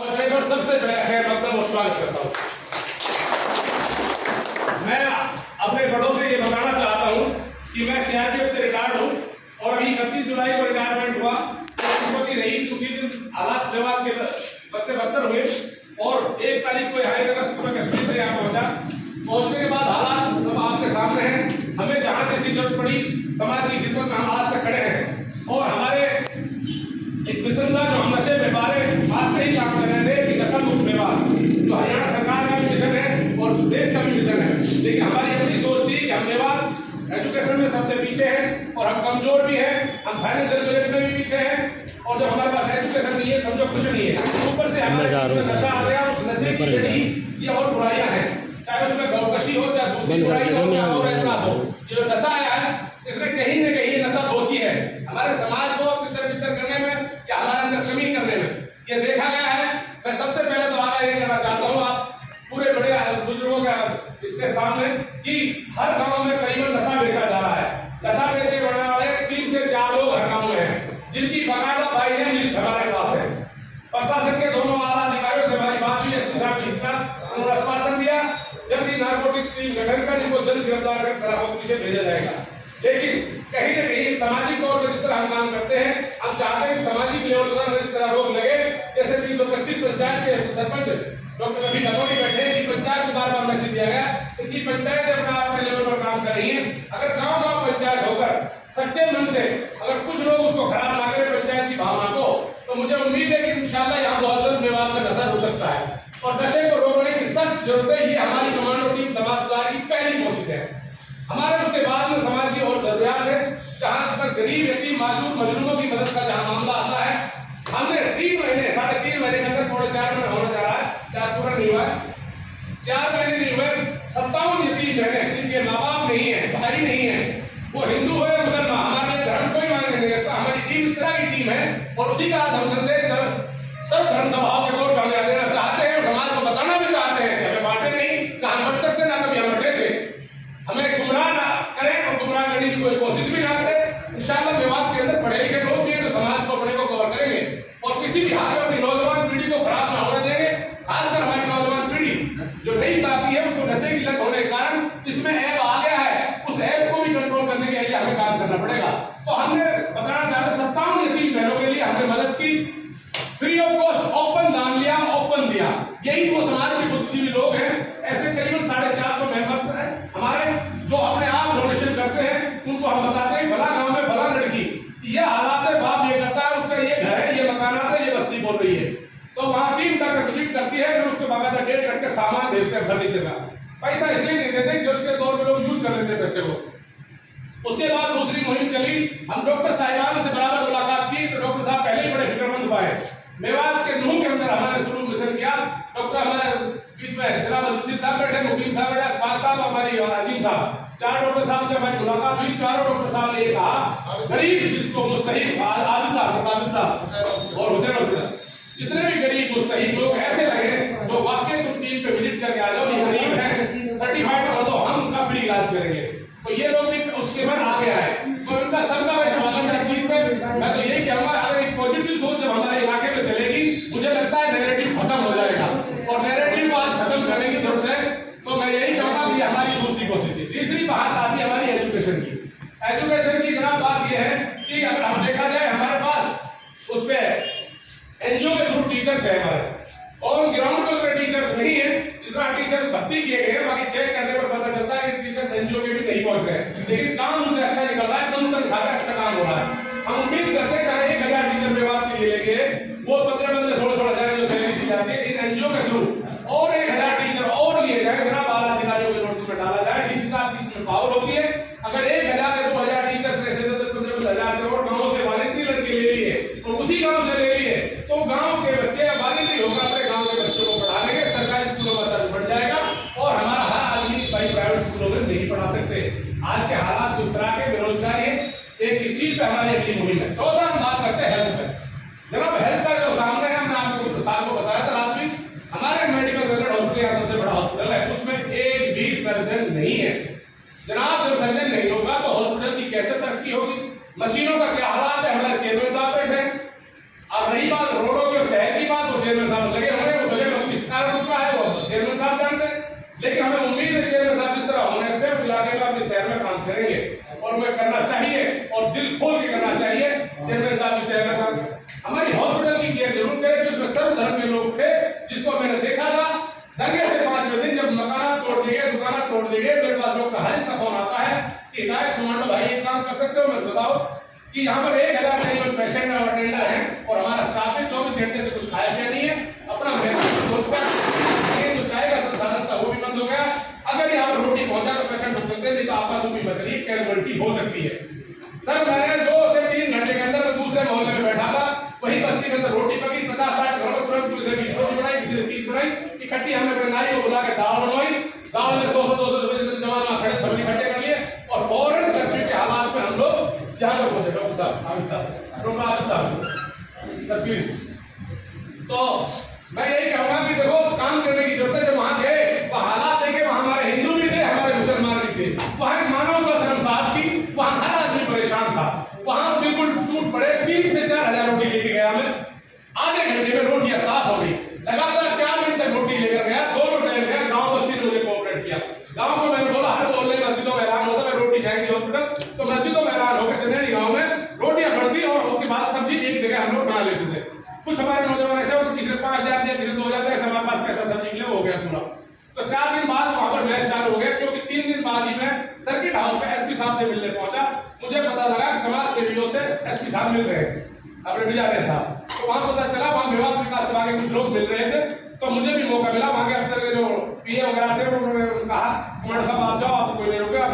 सबसे पहले खैर मकदम और स्वागत करता हूँ। मैं अपने बड़ों से ये बताना चाहता हूँ कि मैं सीआरपीएफ से रिटायर्ड हूँ और अभी 31 जुलाई को रिटायरमेंट हुआ। किस्मती रही कि उसी दिन हालात विवाद के बद से बदतर हुए और 1 तारीख को कश्मीर से यहाँ पहुँचने के बाद हालात सब आपके सामने हैं। हमें जहाँ जैसी जरूरत पड़ी समाज की खिदमत में हम आज तक खड़े हैं और हमारे एक मिशन था जो हम नशे में बारे आज से ही काम कर रहे थे कि नशा मुक्त व्यवहार जो हरियाणा सरकार का भी मिशन है और देश का भी मिशन है। लेकिन हमारी अपनी सोच थी कि हम व्यवहार एजुकेशन में सबसे पीछे हैं और हम कमजोर भी हैं, हम फाइनेंशियल मेरिट में भी पीछे हैं और जब हमारे पास एजुकेशन नहीं है समझो कुछ नहीं है, ऊपर से हमारे नशा आ गया। उस नशे की जड़ी ये और बुराइयां हैं, चाहे उसमें गौकशी हो चाहे दूसरी बुराई हो चाहे और ऐतराज हो। ये जो नशा आया है इसमें कहीं न कहीं नशा दोषी है हमारे समाज को तितर करने में या हमारे अंदर कमी करने में, ये देखा गया है। मैं सबसे पहले तो आगे ये करना चाहता हूँ आप पूरे बड़े बुजुर्गों का इससे सामने कि हर गांव में करीबन नशा बेचा जा रहा है। नशा बेचे बढ़ने वाले 3 से 4 लोग हर गांव में हैं जिनकी बाकायदा फाइलें लिस्ट हमारे पास है। प्रशासन के दोनों आला अधिकारियों से हमारी बात हुई, एसपी साहब के साथ उन्होंने आश्वासन दिया जल्द ही नारकोटिक्स टीम गठन कर इनको जल्द गिरफ्तार कर शराबों के पीछे भेजा जाएगा। लेकिन कहीं न कहीं सामाजिक तौर पर जिस तरह हम काम करते हैं हम चाहते हैं कि सामाजिक लेवल पर इस तरह रोक लगे। जैसे 325 पंचायत के सरपंच डॉक्टर रवि खतौड़ी बैठे कि पंचायत को बार-बार मैसेज दिया गया कि पंचायत अपने लेवल पर काम कर रही है। अगर गांव-गांव पंचायत होकर सच्चे मन से अगर कुछ लोग उसको खराब ना करें पंचायत की भावना को, तो मुझे उम्मीद है कि इंशाल्लाह यहाँ बहुत जल्द विवाद का नशा हो सकता है और नशे को रोकने की सख्त जरूरत है। ये हमारी कमांडो टीम समाज सुधार की पहली कोशिश है। हमारे उसके बाद में समाज की और जरूरियात है, जहां पर गरीब यतीम माजूर मजलूमों की मदद का जहां मामला आता है। हमने 3 महीने 3.5 महीने के अंदर 4.5 महीने होने जा रहा है, 4 पूरा नहीं हुआ, 4 महीने नहीं हुए, 57 यतीम बहनें जिनके माँ बाप नहीं है, भाई नहीं है, वो हिंदू हो या मुसलमान, हमारे धर्म कोई मायने नहीं रखता। हमारी टीम इस तरह की टीम है और उसी का हम संदेश सब धर्म सभाओं के तौर पर हमें देना चाहते हैं और समाज को बताना भी चाहते हैं कि हमें बांटे नहीं, ना हम बढ़ सकते ना कभी हम बटे थे। हमें गुमराह ना करें और गुमराह करने की कोई कोशिश भी ना करें। इंशाअल्लाह विवाद के अंदर पढ़े लिखे लोग हैं जो समाज को अपने को कवर करेंगे और किसी भी हाल में अपनी नौजवान पीढ़ी को खराब ना होने देंगे। खासकर हमारी नौजवान पीढ़ी जो नई आती है उसको नशे की लत होने के कारण इसमें ऐप आ गया है, उस ऐप को भी कंट्रोल करने के लिए हमें काम करना पड़ेगा। तो हमने बताना चाहते 57 यतीम बहनों के लिए हमने मदद की, फ्री ऑफ कॉस्ट ओपन दान लिया, ओपन दिया। यही वो समाज के बुद्धिजीवी लोग हैं। ऐसे करीबन 450 मेंबर्स हैं हमारे जो अपने आप डोनेशन करते हैं। उनको हम बताते हैं भला गांव में भला लड़की, ये हालात है, बाप ये करता है, उसका ये घर है, ये मकानात है, ये बस्ती बोल रही है, तो वहां टीम जाकर विजिट करती है, फिर उसके बाकायदा डेट करके सामान भेजकर घर नीचे का पैसा इसलिए नहीं देते जरूरत के तौर पर लोग यूज कर लेते पैसे को। उसके बाद दूसरी मुहिम चली, हम डॉक्टर साहिबान से बराबर मुलाकात की तो डॉक्टर साहब पहले ही बड़े फिक्रमंद पाए। मेवात के नूह के अंदर हमारे शुरू मिशन किया। डॉक्टर हमारे बीच में जनाब अब्दुल साहब बैठे, मुकीम साहब बैठे, अस्फाक साहब, हमारी अजीम साहब, 4 डॉक्टर साहब से हमारी मुलाकात हुई। चारों डॉक्टर साहब ने ये कहा गरीब जिसको मुस्तहिक आदिल साहब और हुसैन हॉस्पिटल जितने भी गरीब मुस्तहिक लोग ऐसे लगे जो वाकई तुम टीम पे विजिट करके आ जाओ, ये गरीब है, सर्टिफाइड कर दो, हम उनका फ्री इलाज करेंगे। तो ये लोग भी उसके बाद आगे आए, तो इनका सबका विश्वास है इस चीज पे। मैं तो यही कहूंगा अगर एक पॉजिटिव सोच जब हमारे इलाके में चलेगी, मुझे लगता है नैरेटिव खत्म हो जाएगा और नैरेटिव को आज खत्म करने की जरूरत है। तो मैं यही कहूंगा कि हमारी दूसरी कोशिश थी। तीसरी बात आती है हमारी एजुकेशन की। एजुकेशन की जनाब बात यह है कि अगर हम देखा जाए हमारे पास उस पर एनजीओ के थ्रू टीचर्स है हमारे, ऑन ग्राउंड पे उतने टीचर्स नहीं है। जितना टीचर्स भर्ती किए गए हैं बाकी चेक करने पर पता चलता है कि टीचर्स एनजीओ के भी नहीं पहुंच रहे, लेकिन काम उनसे अच्छा निकल रहा है, कम तनख्वाह पे अच्छा काम हो रहा है। हम उम्मीद करते हैं कि 1000 टीचर विवाद के लिए लेके वो 15-15 16 हजार जो सैलरी दी जाती है इन एनजीओ के थ्रू और 1000 टीचर और लिए जाए, जनाब आला अधिकारियों के नोटिस में डाला जाए। डीसी साहब की पावर होती है, अगर 1000 या 2000 टीचर्स ऐसे 10-15 हजार से और गांव से वॉलंटियर लड़के ले लिए तो उसी गांव से ले लिए तो गांव के बच्चे वॉलंटियर होकर अपने गांव के बच्चों को पढ़ा लेंगे, सरकारी स्कूलों का दर्ज बढ़ जाएगा और हमारा हर आदमी भाई प्राइवेट स्कूलों में नहीं पढ़ा सकते। आज के हालात जिस तरह के बेरोजगारी है, एक इस चीज पे हमारी अगली मुहिम है। चौथा हम बात करते हैं हेल्थ पे। जनाब हेल्थ का जो सामने है, हमने आपको साल को बताया था रात में, हमारे मेडिकल कॉलेज हॉस्पिटल सबसे बड़ा हॉस्पिटल है, उसमें एक भी सर्जन नहीं है। जनाब जब सर्जन नहीं होगा तो हॉस्पिटल की कैसे तरक्की होगी? मशीनों का क्या हालात है, हमारे चेयरमैन साहब बैठे हैं। अब रही बात रोडों की और शहर की बात, चेयरमैन साहब लगे होंगे, वो बजट किस कारण रुका है वो चेयरमैन साहब जानते हैं। लेकिन हमें उम्मीद है चेयरमैन साहब जिस तरह ऑनेस्ट है, इलाके में अपने शहर में काम करेंगे और मैं करना चाहिए और दिल खोल के करना चाहिए चेयरमैन साहब के शहर में काम। हमारी हॉस्पिटल की केयर जरूर करें कि उसमें सर्व धर्म के लोग थे, जिसको मैंने देखा था दंगे से 5वें दिन जब मकान तोड़ दिए गए, दुकान तोड़ दी गई, मेरे पास लोग कहानी सा फोन आता है कि हिदायत कमांडो भाई एक काम कर सकते हो, मैं बताओ कि यहाँ पर 1000 करीबन पेशेंट और अटेंडर हैं और हमारा स्टाफ है, 24 घंटे से कुछ खाया पिया नहीं है, अपना महसूस हो चुका है, जो चाय का संसाधन था वो भी बंद हो गया। अगर यहाँ पर रोटी पहुंचा तो पेशेंट हो सकते हैं, नहीं तो आपका भी बच रही, कैजुअलिटी हो सकती है। सर मैंने 2 से 3 घंटे के अंदर दूसरे मोहल्ले में बैठा था, वही बस्ती के अंदर रोटी पकी, 50-60 घरों में तुरंत किसी ने 20 रोटी बनाई, किसी ने 30 बनाई, इकट्ठी हमने अपने नाई को बुला के दाल बनवाई, दाल में 100-200 रुपए जमा खड़े सब इकट्ठे कर लिए और फौरन कर्फ्यू के हालात में हम लोग यहाँ पर पहुंचे। डॉक्टर साहब, आमिर साहब, डॉक्टर आदिल साहब, सर प्लीज। तो मैं यही कहूंगा कि देखो काम करने की जरूरत है। जब वहां गए वहां हालात देखे, वहां हमारे हिंदू भी थे, हमारे मुसलमान भी थे, वहां मानवता शर्मसार थी, वहां हर आदमी परेशान था, वहां बिल्कुल टूट पड़े। 3 से 4 हजार रोटी लेके गया मैं, आधे घंटे में रोटियां साफ हो गई। लगातार 4 दिन तक रोटी लेकर गया, दोनों टाइम गया, गांव बस्ती ने मुझे कोऑपरेट किया। गांव को मैंने बोला हर मोहल्ले मस्जिदों में ऐलान होता है रोटी खाएंगे हॉस्पिटल, तो मस्जिदों में ऐलान होकर चंदेरी गांव में रोटियां बढ़ती और उसके बाद सब्जी एक जगह हम लोग बना लेते थे। कुछ हमारे नौजवान ऐसे हो किसी ने 5000 दिया, किसी ने 2000 दिया, हमारे पास पैसा सब्जी के लिए हो गया पूरा। तो 4 दिन बाद वहां पर मैच चालू हो गया, क्योंकि 3 दिन बाद ही मैं सर्किट हाउस में एसपी साहब से मिलने पहुंचा। मुझे पता लगा कि समाज सेवियों से एसपी साहब मिल रहे हैं, अपने बिजारे साहब। तो वहां पता चला वहां विवाद विकास सभा के कुछ लोग मिल रहे थे, तो मुझे भी मौका मिला। वहां के अफसर के जो पीए वगैरह थे उन्होंने कहा कमांडर साहब आप जाओ, आपको कोई नहीं रोकेगा।